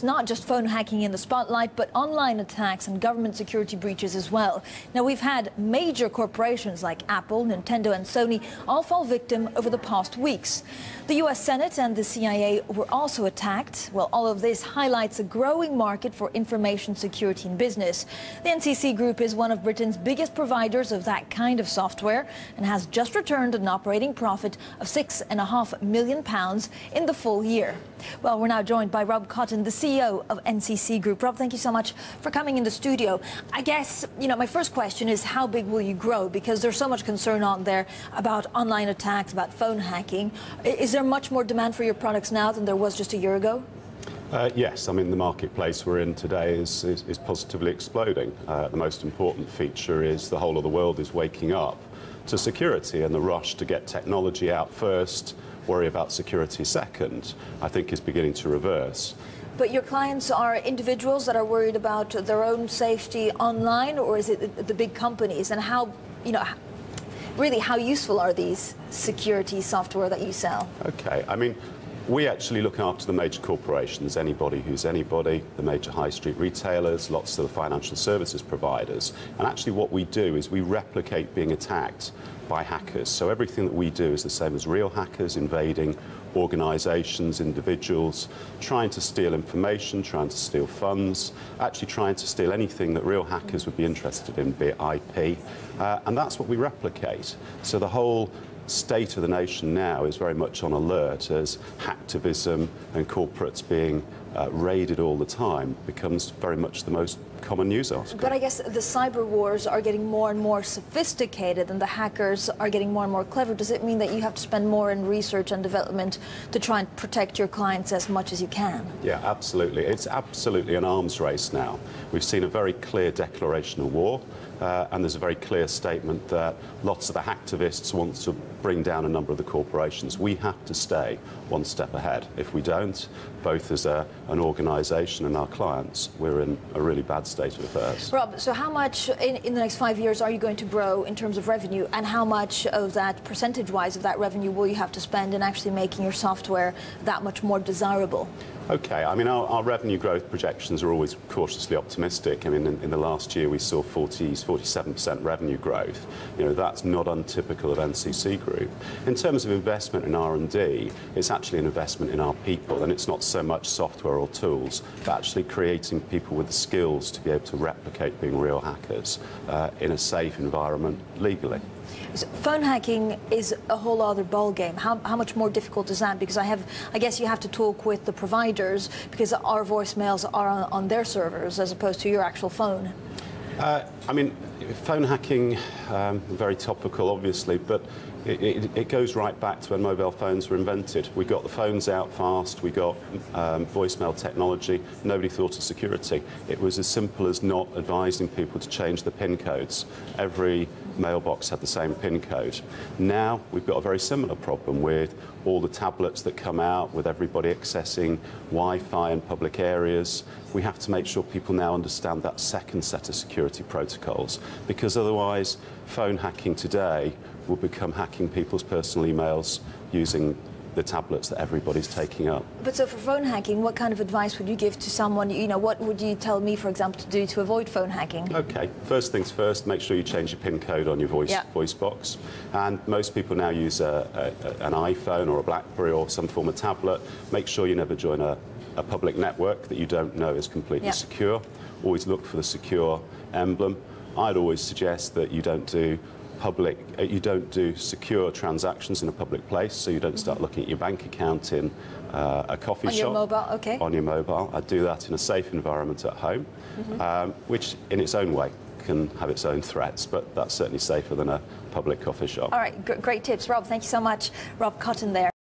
it's not just phone hacking in the spotlight, but online attacks and government security breaches as well. Now, we've had major corporations like Apple, Nintendo and Sony all fall victim over the past weeks. The US Senate and the CIA were also attacked. Well, all of this highlights a growing market for information security in business. The NCC Group is one of Britain's biggest providers of that kind of software and has just returned an operating profit of £6.5 million in the full year. Well, we're now joined by Rob Cotton, the CEO of NCC Group. Rob, thank you so much for coming in the studio. I guess, my first question is, how big will you grow? Because there's so much concern on there about online attacks, about phone hacking. Is there much more demand for your products now than there was just a year ago? Yes, I mean, the marketplace we're in today is positively exploding. The most important feature is the whole of the world is waking up to security, and the rush to get technology out first, worry about security second, I think is beginning to reverse. But your clients are individuals that are worried about their own safety online, or is it the big companies? And how, really, how useful are these security software that you sell? Okay, I mean, we actually look after the major corporations, anybody who's anybody, the major high street retailers, lots of the financial services providers. And actually what we do is we replicate being attacked by hackers. So everything that we do is the same as real hackers invading organisations, individuals, trying to steal information, trying to steal funds, actually trying to steal anything that real hackers would be interested in, be it IP. And that's what we replicate. So the whole state of the nation now is very much on alert as hacktivism and corporates being raided all the time becomes very much the most common news article. But I guess the cyber wars are getting more and more sophisticated and the hackers are getting more and more clever. Does it mean that you have to spend more in research and development to try and protect your clients as much as you can? Yeah, absolutely. It's absolutely an arms race now. We've seen a very clear declaration of war, and there's a very clear statement that lots of the hacktivists want to bring down a number of the corporations. We have to stay one step ahead. If we don't, both as an organisation and our clients, we're in a really bad state of affairs. Rob, so how much in the next 5 years are you going to grow in terms of revenue, and how much of that, percentage-wise, of that revenue will you have to spend in actually making your software that much more desirable? Okay, I mean, our revenue growth projections are always cautiously optimistic. I mean, in the last year we saw 47% revenue growth. That's not untypical of NCC Group. In terms of investment in R&D, it's actually an investment in our people, and it's not so much software or tools, but actually creating people with the skills to be able to replicate being real hackers in a safe environment legally. So phone hacking is a whole other ballgame. How much more difficult is that? Because I guess you have to talk with the providers, because our voicemails are on their servers as opposed to your actual phone. I mean, phone hacking, very topical, obviously, but it goes right back to when mobile phones were invented. We got the phones out fast, we got voicemail technology, nobody thought of security. It was as simple as not advising people to change the PIN codes. Every mailbox had the same PIN code. Now we've got a very similar problem with all the tablets that come out, with everybody accessing Wi-Fi in public areas. We have to make sure people now understand that second set of security protocols, because otherwise phone hacking today will become hacking people's personal emails using the tablets that everybody's taking up. But so for phone hacking, what kind of advice would you give to someone? What would you tell me, for example, to do to avoid phone hacking? Okay, first things first, make sure you change your PIN code on your voice box. And most people now use an iPhone or a BlackBerry or some form of tablet. Make sure you never join a public network that you don't know is completely secure. Always look for the secure emblem. I'd always suggest that you don't do secure transactions in a public place, so you don't start looking at your bank account in a coffee shop. On your mobile, okay. On your mobile. I'd do that in a safe environment at home, which in its own way can have its own threats, but that's certainly safer than a public coffee shop. All right, great tips. Rob, thank you so much. Rob Cotton there.